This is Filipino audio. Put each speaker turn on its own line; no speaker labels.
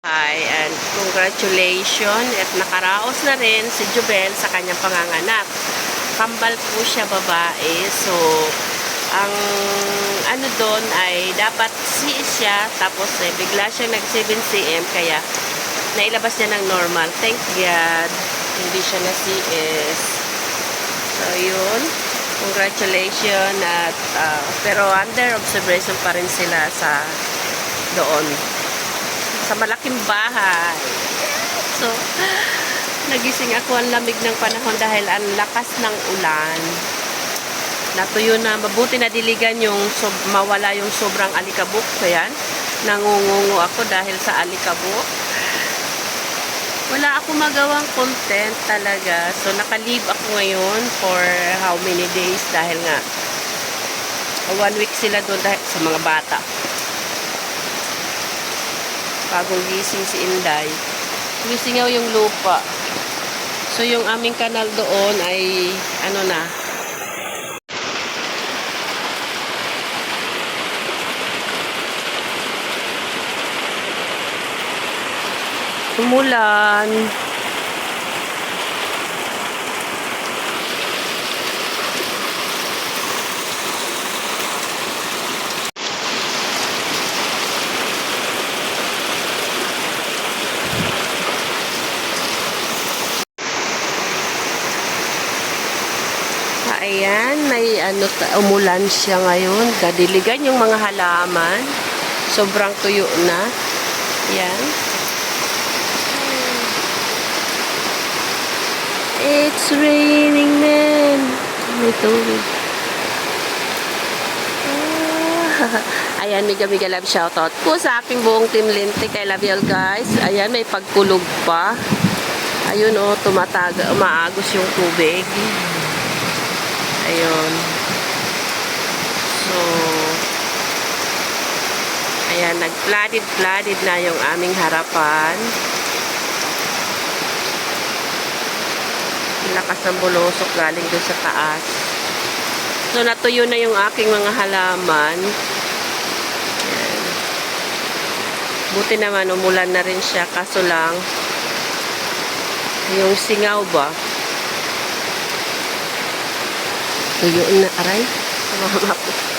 Hi, and congratulations at nakaraos na rin si Jubel sa kanyang panganganak. Kambal po siya babae, so ang ano doon ay dapat siya, tapos bigla siyang nag 7 cm, kaya nailabas niya ng normal. Thank God, hindi siya na CS. So yun, congratulations, at pero under observation pa rin sila sa doon sa malaking bahay. So, nagising ako, ang lamig ng panahon dahil ang lakas ng ulan. Natuyo na, mabuti na diligan yung mawala yung sobrang alikabok. So yan, nangungungo ako dahil sa alikabok. Wala ako magawang content talaga. So, naka-leave ako ngayon for how many days dahil nga 1 week sila doon dahil sa mga bata. Bagong gising si Inday. Gumisingaw yung lupa. So, yung aming kanal doon ay, ano na, umulan. Ayan, may umulan siya ngayon. Kadiligan yung mga halaman. Sobrang tuyo na. Ayan. It's raining, man. May tubig. Ayan, mega love shoutout po sa aking buong team Lintik. I love you all, guys. Ayan, may pagkulog pa. Ayun, oh, umaagos yung tubig. Ayun. So, ayan, nag-flooded na yung aming harapan. Lakas ng bulusok galing doon sa taas. So, natuyo na yung aking mga halaman. Ayan. Buti naman, umulan na rin siya. Kaso lang, yung singaw ba? Tuyo na, aray. Mama ko.